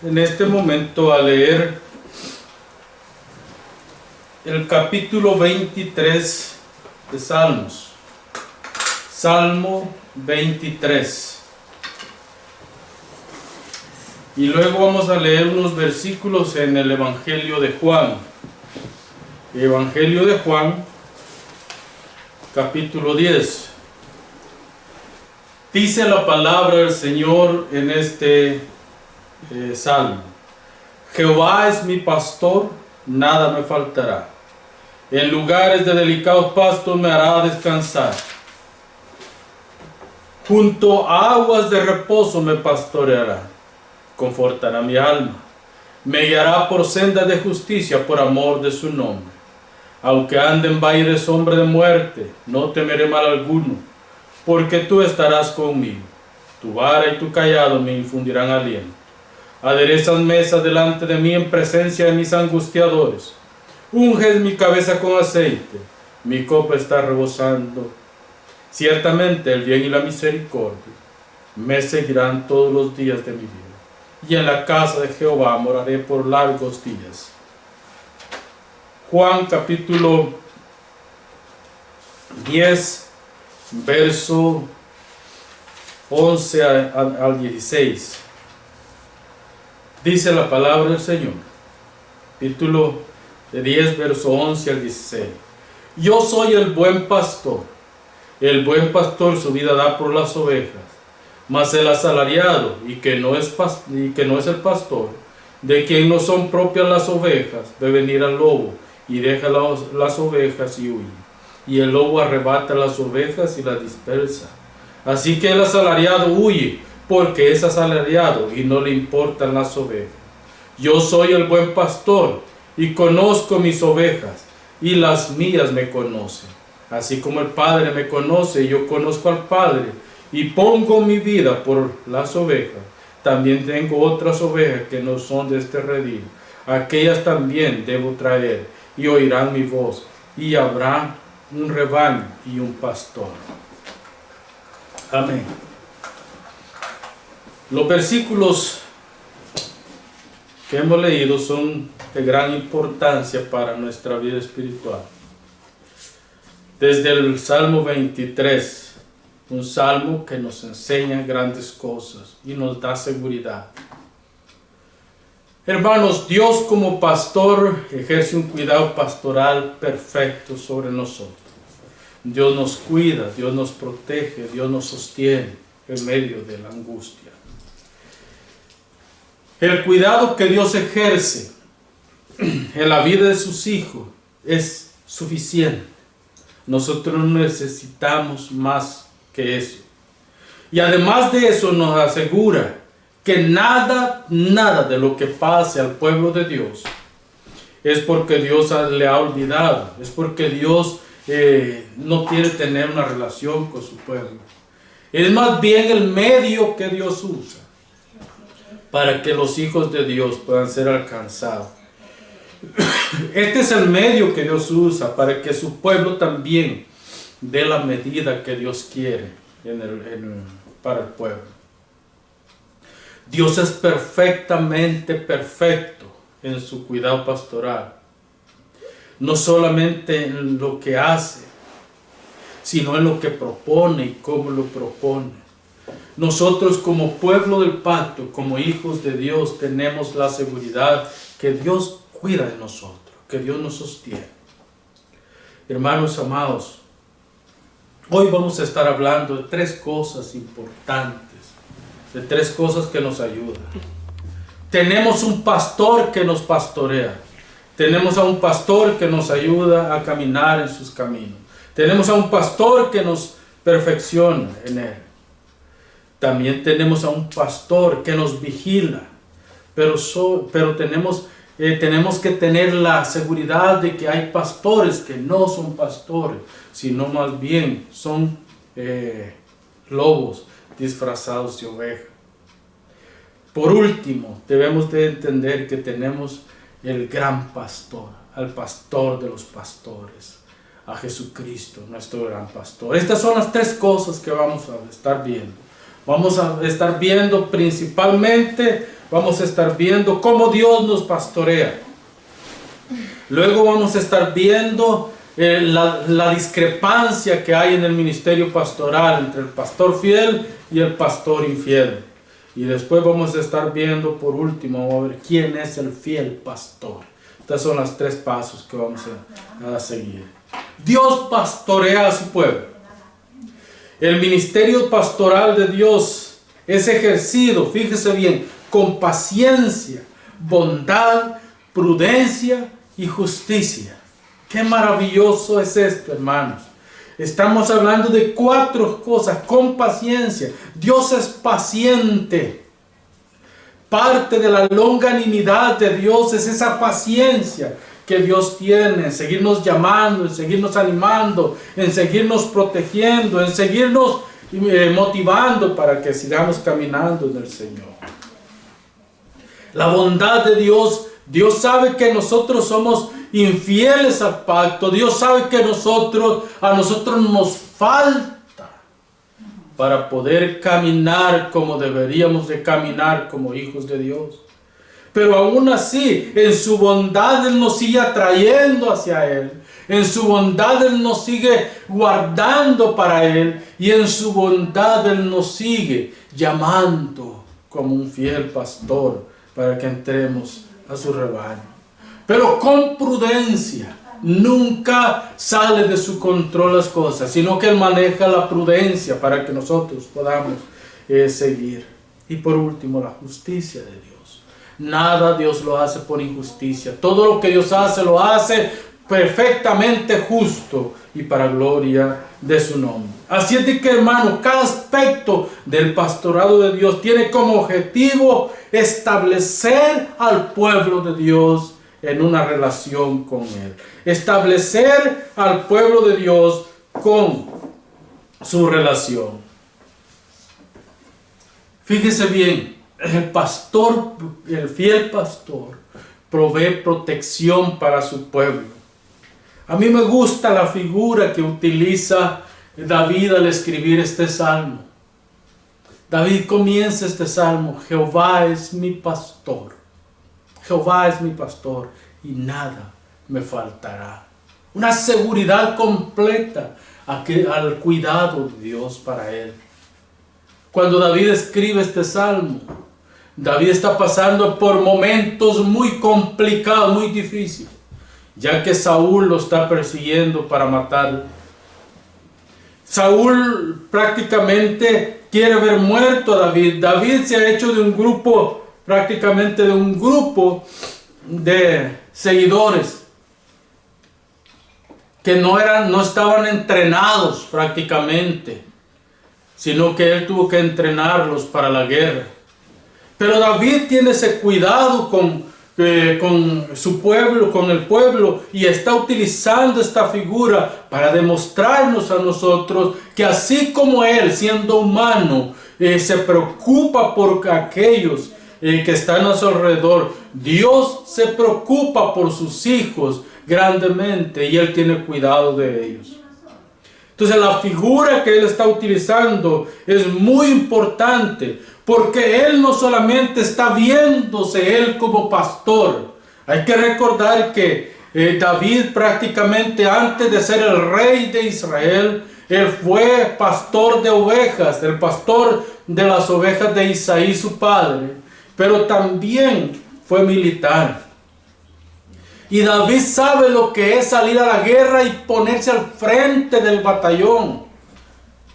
en este momento a leer el capítulo 23 de Salmos. Salmo 23. Y luego vamos a leer unos versículos en el Evangelio de Juan. Evangelio de Juan, capítulo 10. Dice la palabra del Señor en este salmo: Jehová es mi pastor, nada me faltará. En lugares de delicados pastos me hará descansar. Junto a aguas de reposo me pastoreará. Confortará mi alma. Me guiará por sendas de justicia por amor de su nombre. Aunque ande en valle de sombra de muerte, no temeré mal alguno, porque tú estarás conmigo. Tu vara y tu cayado me infundirán aliento. Aderezas mesa delante de mí en presencia de mis angustiadores. Unges mi cabeza con aceite, mi copa está rebosando. Ciertamente el bien y la misericordia me seguirán todos los días de mi vida, y en la casa de Jehová moraré por largos días. Juan capítulo 10, verso 11 al 16. Dice la palabra del Señor, capítulo 10, verso 11 al 16. Yo soy el buen pastor. El buen pastor su vida da por las ovejas. Mas el asalariado, y que no es el pastor, de quien no son propias las ovejas, ve venir al lobo, y deja las ovejas y huye. Y el lobo arrebata las ovejas y las dispersa. Así que el asalariado huye, porque es asalariado y no le importan las ovejas. Yo soy el buen pastor, y conozco mis ovejas, y las mías me conocen. Así como el Padre me conoce, yo conozco al Padre, y pongo mi vida por las ovejas. También tengo otras ovejas que no son de este redil. Aquellas también debo traer, y oirán mi voz, y habrá un rebaño y un pastor. Amén. Los versículos que hemos leído son de gran importancia para nuestra vida espiritual. Desde el Salmo 23, un salmo que nos enseña grandes cosas y nos da seguridad. Hermanos, Dios como pastor ejerce un cuidado pastoral perfecto sobre nosotros. Dios nos cuida, Dios nos protege, Dios nos sostiene en medio de la angustia. El cuidado que Dios ejerce en la vida de sus hijos es suficiente. Nosotros no necesitamos más que eso. Y además de eso nos asegura que nada de lo que pase al pueblo de Dios es porque Dios le ha olvidado, es porque Dios no quiere tener una relación con su pueblo. Es más bien el medio que Dios usa para que los hijos de Dios puedan ser alcanzados. Este es el medio que Dios usa para que su pueblo también dé la medida que Dios quiere para el pueblo. Dios es perfectamente perfecto en su cuidado pastoral. No solamente en lo que hace, sino en lo que propone y cómo lo propone. Nosotros como pueblo del pacto, como hijos de Dios, tenemos la seguridad que Dios cuida de nosotros, que Dios nos sostiene. Hermanos amados, hoy vamos a estar hablando de tres cosas importantes, de tres cosas que nos ayudan. Tenemos un pastor que nos pastorea. Tenemos a un pastor que nos ayuda a caminar en sus caminos. Tenemos a un pastor que nos perfecciona en él. También tenemos a un pastor que nos vigila. Pero tenemos que tener la seguridad de que hay pastores que no son pastores, sino más bien son lobos disfrazados de oveja. Por último, debemos de entender que tenemos el gran pastor, al pastor de los pastores, a Jesucristo, nuestro gran pastor. Estas son las tres cosas que vamos a estar viendo. Vamos a estar viendo principalmente vamos a estar viendo cómo Dios nos pastorea. Luego vamos a estar viendo la discrepancia que hay en el ministerio pastoral entre el pastor fiel y el pastor infiel. Y después vamos a estar viendo, por último, vamos a ver quién es el fiel pastor. Estos son los 3 pasos que vamos a seguir. Dios pastorea a su pueblo. El ministerio pastoral de Dios es ejercido, fíjese bien, con paciencia, bondad, prudencia y justicia. Qué maravilloso es esto, hermanos. Estamos hablando de 4 cosas, con paciencia. Dios es paciente. Parte de la longanimidad de Dios es esa paciencia que Dios tiene en seguirnos llamando, en seguirnos animando, en seguirnos protegiendo, en seguirnos motivando para que sigamos caminando en el Señor. La bondad de Dios, Dios sabe que nosotros somos infieles al pacto. Dios sabe que a nosotros nos falta para poder caminar como deberíamos de caminar como hijos de Dios. Pero aún así, en su bondad Él nos sigue atrayendo hacia Él. En su bondad Él nos sigue guardando para Él. Y en su bondad Él nos sigue llamando como un fiel pastor para que entremos a su rebaño. Pero con prudencia. Nunca sale de su control las cosas, sino que Él maneja la prudencia para que nosotros podamos seguir. Y por último, la justicia de Dios. Nada Dios lo hace por injusticia. Todo lo que Dios hace, lo hace perfectamente justo y para gloria de su nombre. Así es de que, hermano, cada aspecto del pastorado de Dios tiene como objetivo establecer al pueblo de Dios en una relación con Él. Establecer al pueblo de Dios con su relación. Fíjese bien, el pastor, el fiel pastor, provee protección para su pueblo. A mí me gusta la figura que utiliza David al escribir este salmo. David comienza este salmo: Jehová es mi pastor. Jehová es mi pastor y nada me faltará. Una seguridad completa al cuidado de Dios para él. Cuando David escribe este salmo, David está pasando por momentos muy complicados, muy difíciles, ya que Saúl lo está persiguiendo para matarlo. Saúl prácticamente quiere ver muerto a David. David se ha hecho de un grupo, prácticamente de un grupo de seguidores que no estaban entrenados prácticamente, sino que él tuvo que entrenarlos para la guerra. Pero David tiene ese cuidado con su pueblo, con el pueblo, y está utilizando esta figura para demostrarnos a nosotros que así como él, siendo humano, se preocupa por aquellos que están a su alrededor, Dios se preocupa por sus hijos grandemente y Él tiene cuidado de ellos. Entonces la figura que Él está utilizando es muy importante, porque Él no solamente está viéndose Él como pastor. Hay que recordar que David prácticamente antes de ser el rey de Israel, él fue pastor de ovejas, el pastor de las ovejas de Isaí su padre, pero también fue militar. Y David sabe lo que es salir a la guerra y ponerse al frente del batallón.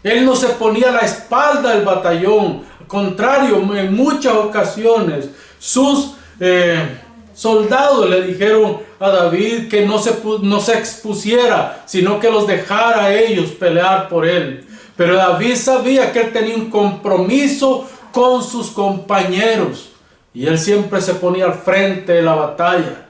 Él no se ponía a la espalda del batallón. Al contrario, en muchas ocasiones sus soldados le dijeron a David que no se expusiera, sino que los dejara a ellos pelear por él. Pero David sabía que él tenía un compromiso con sus compañeros y él siempre se ponía al frente de la batalla.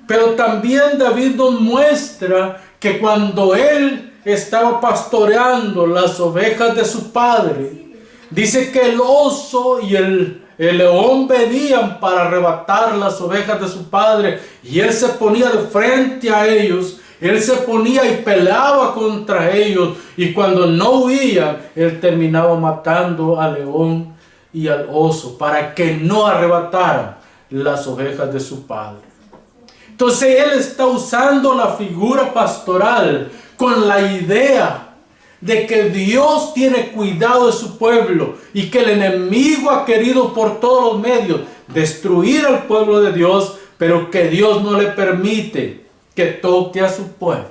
Pero también David nos muestra que cuando él estaba pastoreando las ovejas de su padre, dice que el oso y el león venían para arrebatar las ovejas de su padre, y él se ponía de frente a ellos, él se ponía y peleaba contra ellos, y cuando no huían, él terminaba matando al león y al oso para que no arrebataran las ovejas de su padre. Entonces él está usando la figura pastoral con la idea de que Dios tiene cuidado de su pueblo y que el enemigo ha querido por todos los medios destruir al pueblo de Dios, pero que Dios no le permite que toque a su pueblo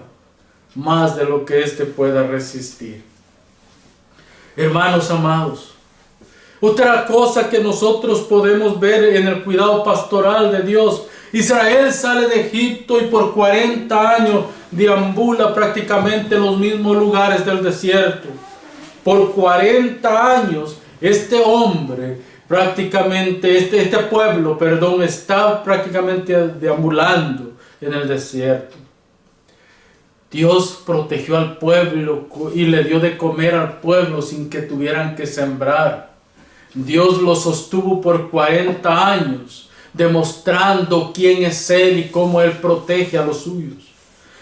más de lo que éste pueda resistir. Hermanos amados, otra cosa que nosotros podemos ver en el cuidado pastoral de Dios: Israel sale de Egipto y por 40 años deambula prácticamente en los mismos lugares del desierto. Por 40 años este hombre prácticamente, este pueblo, está prácticamente deambulando en el desierto. Dios protegió al pueblo y le dio de comer al pueblo sin que tuvieran que sembrar. Dios lo sostuvo por 40 años, demostrando quién es Él y cómo Él protege a los suyos.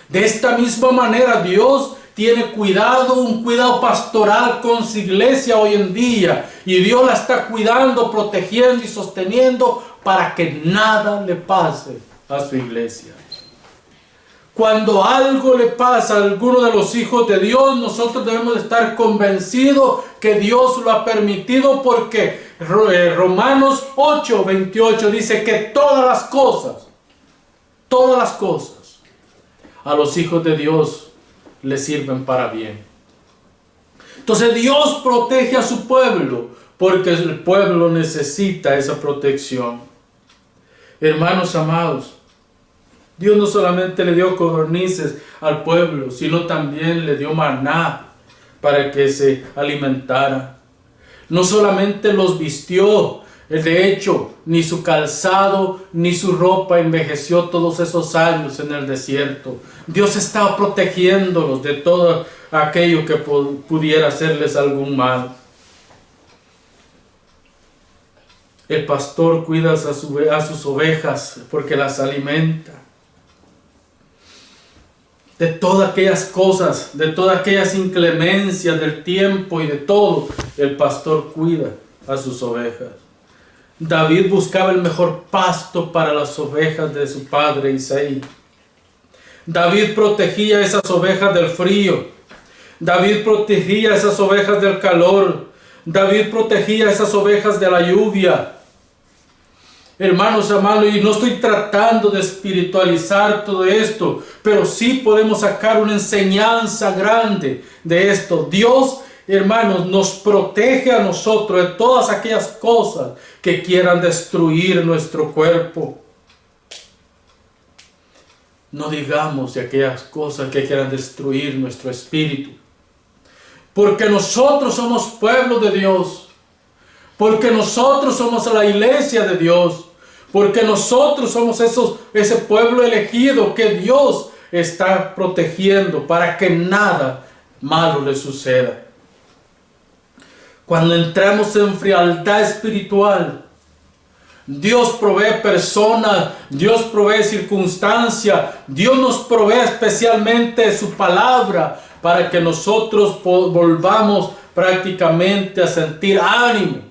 De esta misma manera Dios tiene un cuidado pastoral con su iglesia hoy en día, y Dios la está cuidando, protegiendo y sosteniendo para que nada le pase a su iglesia. Cuando algo le pasa a alguno de los hijos de Dios, nosotros debemos estar convencidos que Dios lo ha permitido, porque Romanos 8:28 dice que todas las cosas a los hijos de Dios les sirven para bien. Entonces Dios protege a su pueblo porque el pueblo necesita esa protección. Hermanos amados, Dios no solamente le dio codornices al pueblo, sino también le dio maná para que se alimentara. No solamente los vistió, de hecho, ni su calzado ni su ropa envejeció todos esos años en el desierto. Dios estaba protegiéndolos de todo aquello que pudiera hacerles algún mal. El pastor cuida a sus ovejas porque las alimenta. De todas aquellas cosas, de todas aquellas inclemencias del tiempo y de todo, el pastor cuida a sus ovejas. David buscaba el mejor pasto para las ovejas de su padre Isaí. David protegía esas ovejas del frío. David protegía esas ovejas del calor. David protegía esas ovejas de la lluvia. Hermanos amados, y no estoy tratando de espiritualizar todo esto, pero sí podemos sacar una enseñanza grande de esto. Dios, hermanos, nos protege a nosotros de todas aquellas cosas que quieran destruir nuestro cuerpo. No digamos de aquellas cosas que quieran destruir nuestro espíritu. Porque nosotros somos pueblo de Dios. Porque nosotros somos la iglesia de Dios. Porque nosotros somos ese pueblo elegido que Dios está protegiendo para que nada malo le suceda. Cuando entramos en frialdad espiritual, Dios provee personas, Dios provee circunstancias, Dios nos provee especialmente su palabra para que nosotros volvamos prácticamente a sentir ánimo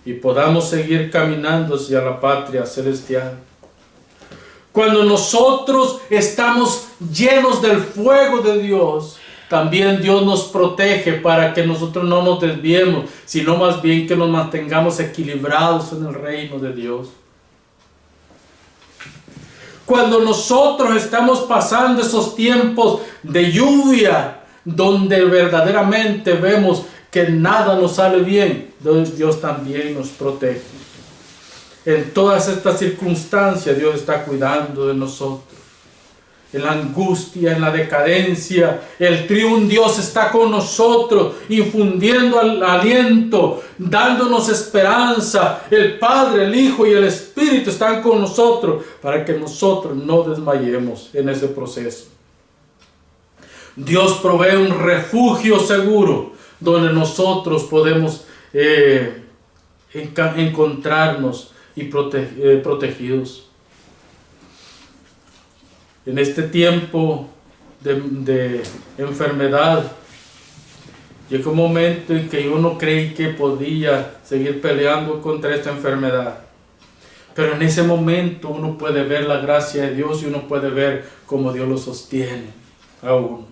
y podamos seguir caminando hacia la patria celestial. Cuando nosotros estamos llenos del fuego de Dios, también Dios nos protege para que nosotros no nos desviemos, sino más bien que nos mantengamos equilibrados en el reino de Dios. Cuando nosotros estamos pasando esos tiempos de lluvia, donde verdaderamente vemos que nada nos sale bien, Dios también nos protege. En todas estas circunstancias Dios está cuidando de nosotros. En la angustia, en la decadencia, el triunfo, Dios está con nosotros, infundiendo aliento, dándonos esperanza. El Padre, el Hijo y el Espíritu están con nosotros para que nosotros no desmayemos en ese proceso. Dios provee un refugio seguro donde nosotros podemos encontrarnos y protegidos. En este tiempo de enfermedad, Llegó un momento en que yo no creí que podía seguir peleando contra esta enfermedad. Pero en ese momento uno puede ver la gracia de Dios y uno puede ver cómo Dios lo sostiene a uno.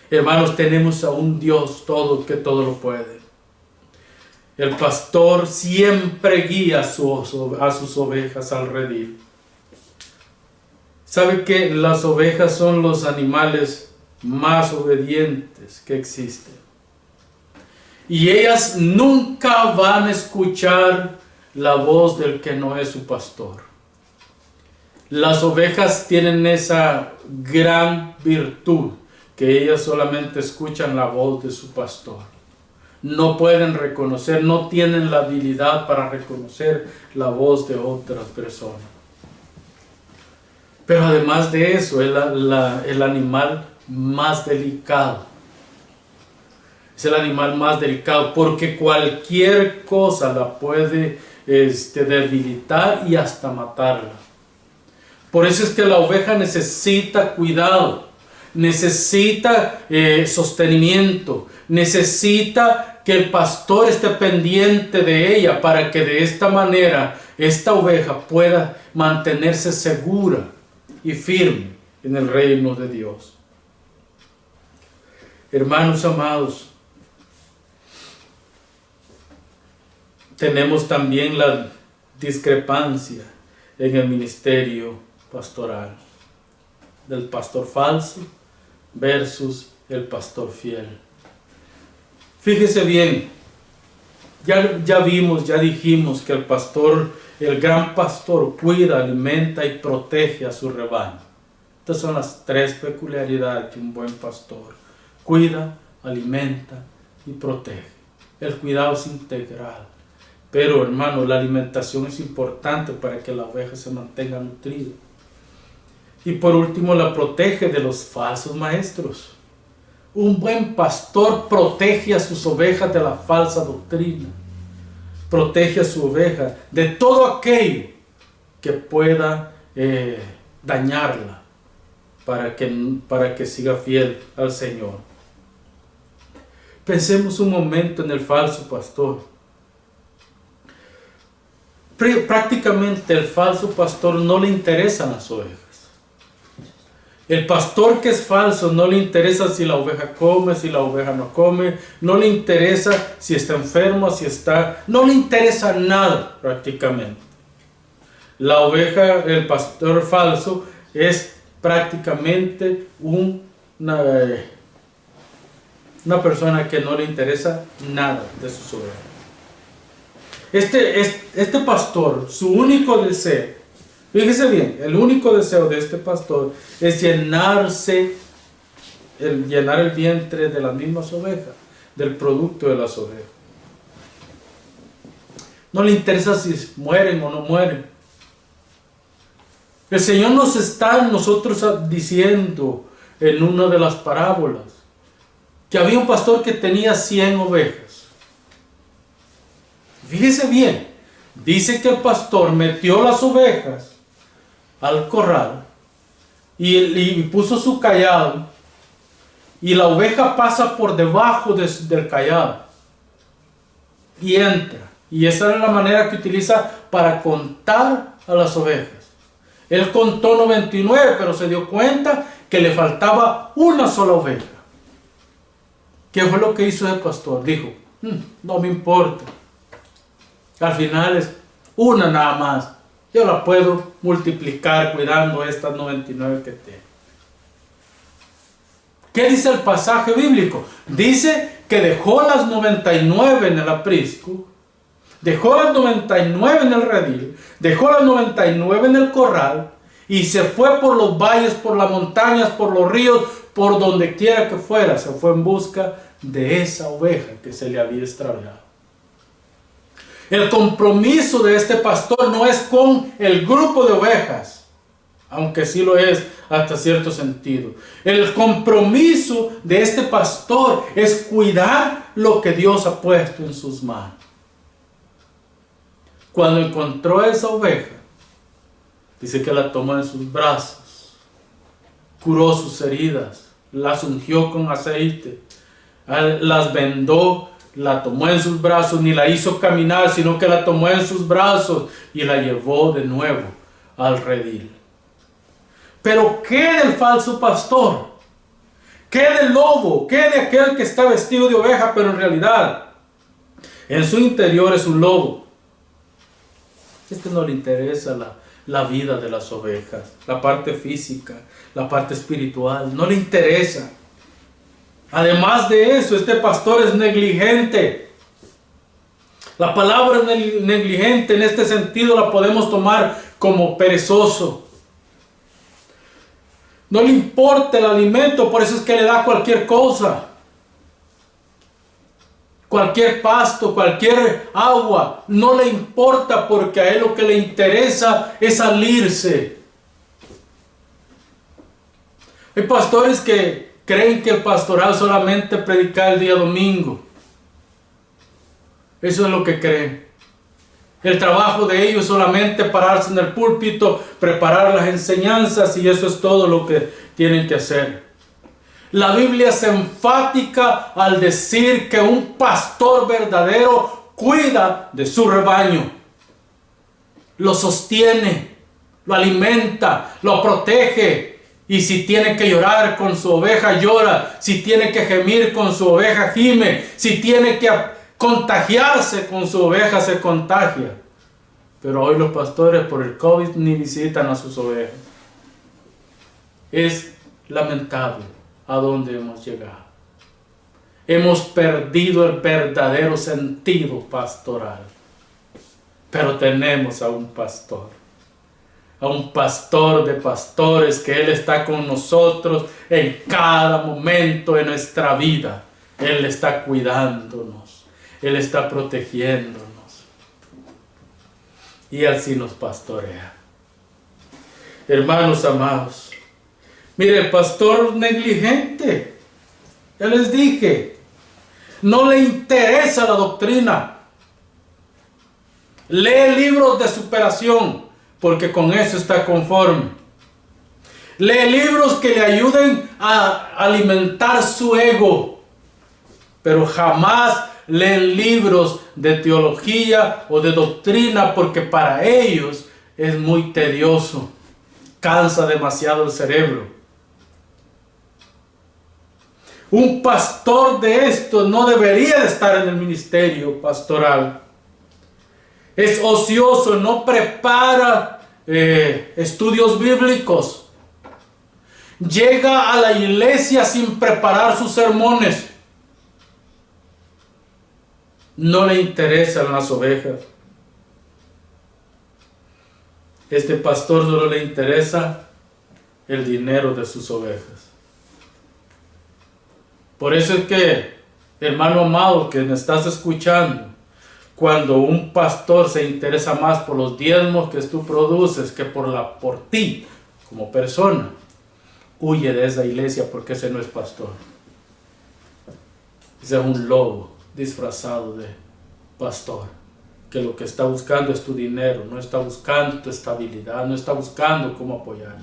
Hermanos, tenemos a un Dios que todo lo puede. El pastor siempre guía a sus ovejas al redil. ¿Sabe que las ovejas son los animales más obedientes que existen? Y ellas nunca van a escuchar la voz del que no es su pastor. Las ovejas tienen esa gran virtud, que ellas solamente escuchan la voz de su pastor. No pueden reconocer, no tienen la habilidad para reconocer la voz de otras personas. Pero además de eso, es el animal más delicado. Es el animal más delicado porque cualquier cosa la puede debilitar y hasta matarla. Por eso es que la oveja necesita cuidado, necesita sostenimiento, necesita que el pastor esté pendiente de ella para que de esta manera esta oveja pueda mantenerse segura y firme en el reino de Dios. Hermanos amados, tenemos también la discrepancia en el ministerio pastoral del pastor falso versus el pastor fiel. Fíjese bien, ya dijimos que el gran pastor cuida, alimenta y protege a su rebaño. Estas son las tres peculiaridades de un buen pastor: cuida, alimenta y protege. El cuidado es integral. Pero hermano, la alimentación es importante para que la oveja se mantenga nutrida. Y por último, la protege de los falsos maestros. Un buen pastor protege a sus ovejas de la falsa doctrina. Protege a su oveja de todo aquello que pueda dañarla para que siga fiel al Señor. Pensemos un momento en el falso pastor. Prácticamente el falso pastor no le interesan las ovejas. El pastor que es falso no le interesa si la oveja come, si la oveja no come, no le interesa si está enfermo, no le interesa nada prácticamente. El pastor falso es prácticamente una persona que no le interesa nada de sus ovejas. Este pastor, su único deseo, fíjese bien, el único deseo de este pastor es llenar el vientre de las mismas ovejas, del producto de las ovejas. No le interesa si mueren o no mueren. El Señor nos está nosotros diciendo en una de las parábolas que había un pastor que tenía 100 ovejas. Fíjese bien, dice que el pastor metió las ovejas al corral y puso su cayado, y la oveja pasa por debajo del cayado y entra. Y esa es la manera que utiliza para contar a las ovejas. Él contó 99, pero se dio cuenta que le faltaba una sola oveja. ¿Qué fue lo que hizo el pastor? Dijo, no me importa. Al final es una nada más. Yo la puedo multiplicar cuidando estas 99 que tengo. ¿Qué dice el pasaje bíblico? Dice que dejó las 99 en el aprisco, dejó las 99 en el redil, dejó las 99 en el corral y se fue por los valles, por las montañas, por los ríos, por donde quiera que fuera. Se fue en busca de esa oveja que se le había extraviado. El compromiso de este pastor no es con el grupo de ovejas, aunque sí lo es hasta cierto sentido. El compromiso de este pastor es cuidar lo que Dios ha puesto en sus manos. Cuando encontró a esa oveja, dice que la tomó en sus brazos, curó sus heridas, las ungió con aceite, las vendó, la tomó en sus brazos, ni la hizo caminar, sino que la tomó en sus brazos y la llevó de nuevo al redil. Pero ¿qué del falso pastor? ¿Qué del lobo? ¿Qué de aquel que está vestido de oveja, pero en realidad en su interior es un lobo? No le interesa la vida de las ovejas, la parte física, la parte espiritual, no le interesa. Además de eso, este pastor es negligente. La palabra negligente en este sentido la podemos tomar como perezoso. No le importa el alimento, por eso es que le da cualquier cosa. Cualquier pasto, cualquier agua, no le importa, porque a él lo que le interesa es salirse. Hay pastores que creen que el pastoral solamente predicar el día domingo. Eso es lo que creen. El trabajo de ellos es solamente pararse en el púlpito, preparar las enseñanzas, y eso es todo lo que tienen que hacer. La Biblia es enfática al decir que un pastor verdadero cuida de su rebaño, lo sostiene, lo alimenta, lo protege, y si tiene que llorar con su oveja, llora. Si tiene que gemir con su oveja, gime. Si tiene que contagiarse con su oveja, se contagia. Pero hoy los pastores por el COVID ni visitan a sus ovejas. Es lamentable a dónde hemos llegado. Hemos perdido el verdadero sentido pastoral. Pero tenemos a un pastor de pastores, que Él está con nosotros en cada momento de nuestra vida. Él está cuidándonos, Él está protegiéndonos, y Él sí nos pastorea. Hermanos amados, mire, el pastor negligente, ya les dije, no le interesa la doctrina. Lee libros de superación, porque con eso está conforme. Lee libros que le ayuden a alimentar su ego, pero jamás leen libros de teología o de doctrina, porque para ellos es muy tedioso, cansa demasiado el cerebro. Un pastor de esto no debería de estar en el ministerio pastoral. Es ocioso, no prepara estudios bíblicos. Llega a la iglesia sin preparar sus sermones. No le interesan las ovejas. Este pastor solo le interesa el dinero de sus ovejas. Por eso es que, hermano amado, que me estás escuchando, cuando un pastor se interesa más por los diezmos que tú produces que por ti como persona, huye de esa iglesia, porque ese no es pastor. Ese es un lobo disfrazado de pastor, que lo que está buscando es tu dinero, no está buscando tu estabilidad, no está buscando cómo apoyar.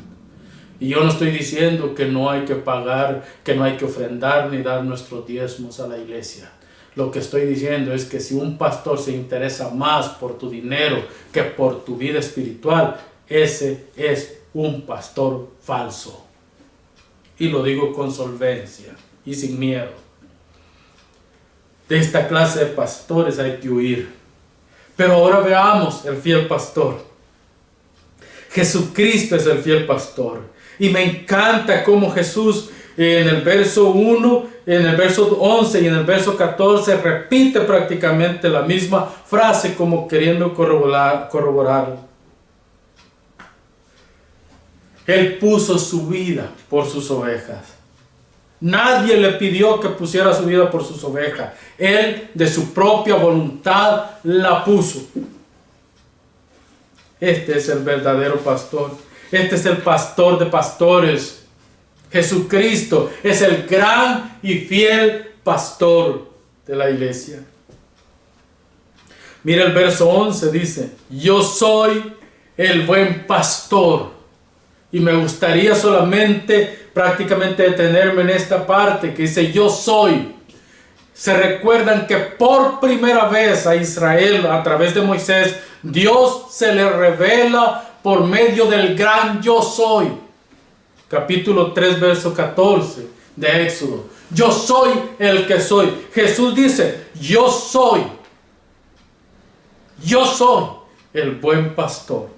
Y yo no estoy diciendo que no hay que pagar, que no hay que ofrendar ni dar nuestros diezmos a la iglesia. Lo que estoy diciendo es que si un pastor se interesa más por tu dinero que por tu vida espiritual, ese es un pastor falso. Y lo digo con solvencia y sin miedo. De esta clase de pastores hay que huir. Pero ahora veamos el fiel pastor. Jesucristo es el fiel pastor. Y me encanta cómo Jesús en el verso 1, en el verso 11 y en el verso 14 repite prácticamente la misma frase, como queriendo corroborar. Él puso su vida por sus ovejas. Nadie le pidió que pusiera su vida por sus ovejas. Él de su propia voluntad la puso. Este es el verdadero pastor. Este es el pastor de pastores. Jesucristo es el gran y fiel pastor de la iglesia. Mira el verso 11, dice: yo soy el buen pastor. Y me gustaría solamente prácticamente detenerme en esta parte que dice yo soy. se recuerdan que por primera vez a Israel, a través de Moisés, Dios se le revela por medio del gran yo soy. Capítulo 3, verso 14 de Éxodo. Yo soy el que soy. Jesús dice, yo soy el buen pastor.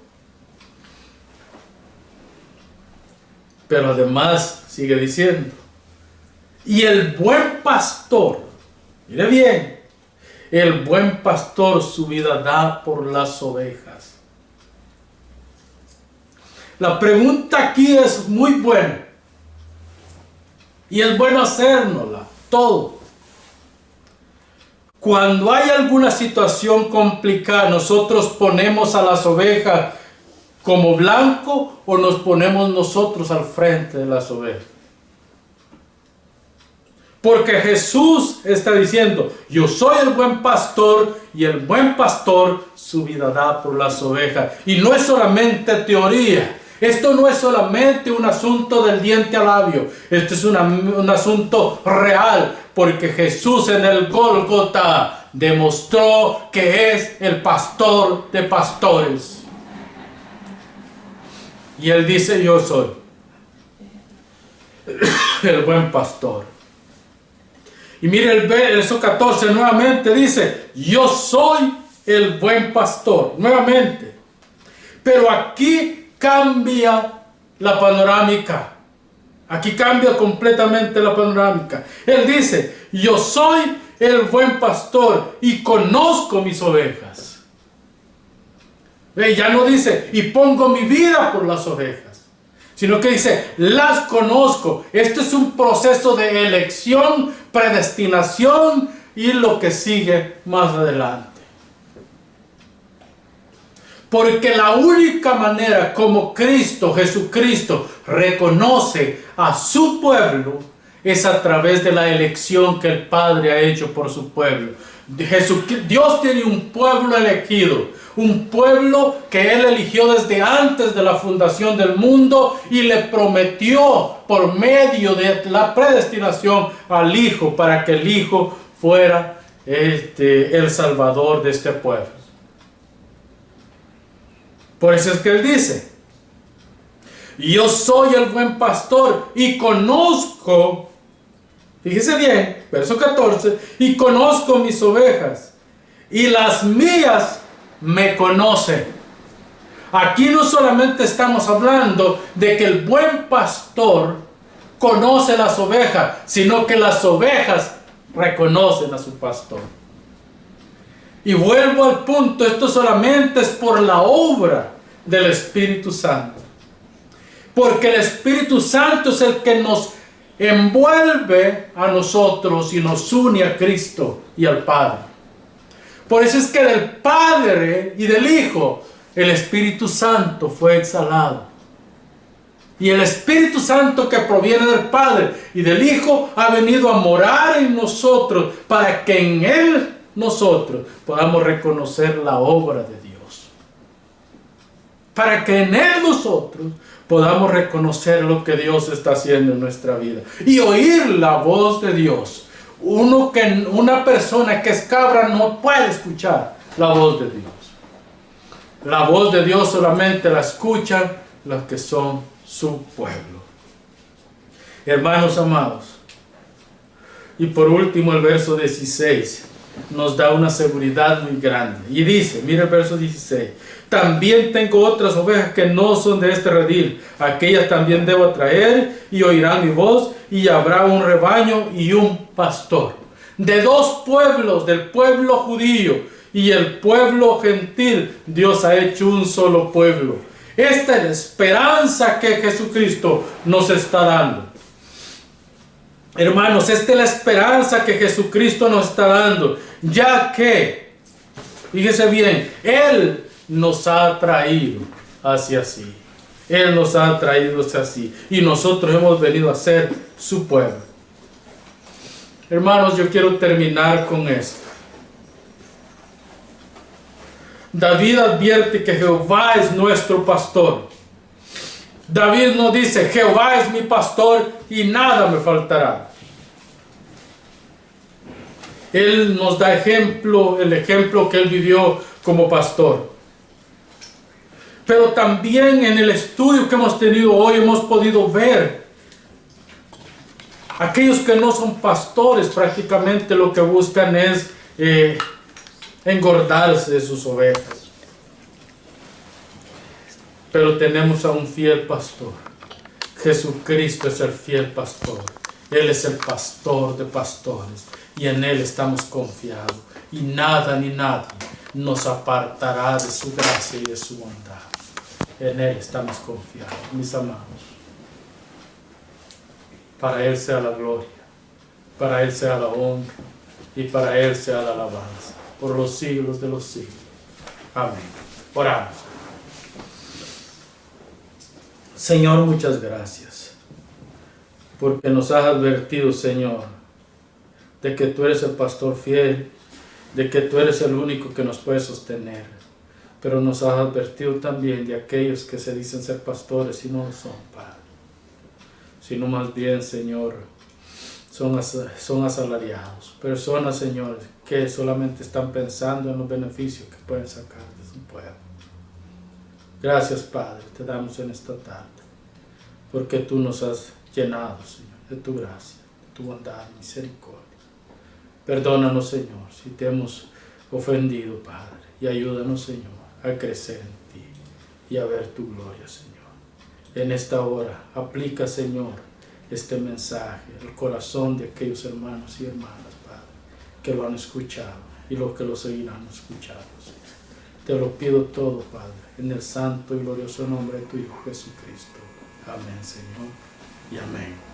Pero además sigue diciendo, y el buen pastor, mire bien, el buen pastor su vida da por las ovejas. La pregunta aquí es muy buena. Y es bueno hacérnosla, todo. Cuando hay alguna situación complicada, nosotros ponemos a las ovejas como blanco o nos ponemos nosotros al frente de las ovejas. Porque Jesús está diciendo, yo soy el buen pastor y el buen pastor su vida da por las ovejas. Y no es solamente teoría. Esto no es solamente un asunto del diente al labio. Esto es un asunto real. Porque Jesús en el Gólgota demostró que es el pastor de pastores. Y Él dice, yo soy el buen pastor. Y mire el verso 14 nuevamente dice, yo soy el buen pastor. Nuevamente. Pero aquí cambia la panorámica. Aquí cambia completamente la panorámica. Él dice, yo soy el buen pastor y conozco mis ovejas. Ya no dice, y pongo mi vida por las ovejas, sino que dice, las conozco. Esto es un proceso de elección, predestinación y lo que sigue más adelante. Porque la única manera como Jesucristo, reconoce a su pueblo es a través de la elección que el Padre ha hecho por su pueblo. Dios tiene un pueblo elegido, un pueblo que Él eligió desde antes de la fundación del mundo y le prometió por medio de la predestinación al Hijo para que el Hijo fuera el Salvador de este pueblo. Por eso es que Él dice, yo soy el buen pastor y conozco, fíjese bien, verso 14, y conozco mis ovejas y las mías me conocen. Aquí no solamente estamos hablando de que el buen pastor conoce las ovejas, sino que las ovejas reconocen a su pastor. Y vuelvo al punto, esto solamente es por la obra del Espíritu Santo. Porque el Espíritu Santo es el que nos envuelve a nosotros y nos une a Cristo y al Padre. Por eso es que del Padre y del Hijo, el Espíritu Santo fue exhalado. Y el Espíritu Santo que proviene del Padre y del Hijo ha venido a morar en nosotros para que en Él nosotros podamos reconocer la obra de Dios. Para que en Él nosotros podamos reconocer lo que Dios está haciendo en nuestra vida. Y oír la voz de Dios. Una persona que es cabra no puede escuchar la voz de Dios. La voz de Dios solamente la escuchan los que son su pueblo. Hermanos amados. Y por último el verso 16. Nos da una seguridad muy grande. Y dice, mira el verso 16. También tengo otras ovejas que no son de este redil. Aquellas también debo traer y oirán mi voz y habrá un rebaño y un pastor. De dos pueblos, del pueblo judío y el pueblo gentil, Dios ha hecho un solo pueblo. Esta es la esperanza que Jesucristo nos está dando. Hermanos, esta es la esperanza que Jesucristo nos está dando, ya que, fíjese bien, Él nos ha traído hacia sí. Él nos ha traído hacia sí. Y nosotros hemos venido a ser su pueblo. Hermanos, yo quiero terminar con esto. David advierte que Jehová es nuestro pastor. David nos dice, Jehová es mi pastor y nada me faltará. Él nos da ejemplo, el ejemplo que Él vivió como pastor. Pero también en el estudio que hemos tenido hoy hemos podido ver aquellos que no son pastores, prácticamente lo que buscan es engordarse de sus ovejas. Pero tenemos a un fiel pastor. Jesucristo es el fiel pastor. Él es el pastor de pastores y en Él estamos confiados. Y nada ni nadie nos apartará de su gracia y de su bondad. En Él estamos confiados, mis amados. Para Él sea la gloria, para Él sea la honra y para Él sea la alabanza por los siglos de los siglos. Amén. Oramos. Señor, muchas gracias porque nos has advertido, Señor, de que tú eres el pastor fiel, de que tú eres el único que nos puede sostener, pero nos has advertido también de aquellos que se dicen ser pastores y no lo son, Padre, sino más bien, Señor, son asalariados, personas, Señor, que solamente están pensando en los beneficios que pueden sacar de su pueblo. Gracias, Padre, te damos en esta tarde, porque tú nos has llenado, Señor, de tu gracia, de tu bondad y misericordia. Perdónanos, Señor, si te hemos ofendido, Padre, y ayúdanos, Señor, a crecer en ti y a ver tu gloria, Señor. En esta hora, aplica, Señor, este mensaje al corazón de aquellos hermanos y hermanas, Padre, que lo han escuchado y los que lo seguirán escuchando, Señor. Te lo pido todo, Padre, en el santo y glorioso nombre de tu Hijo Jesucristo. Amén, Señor, y amén.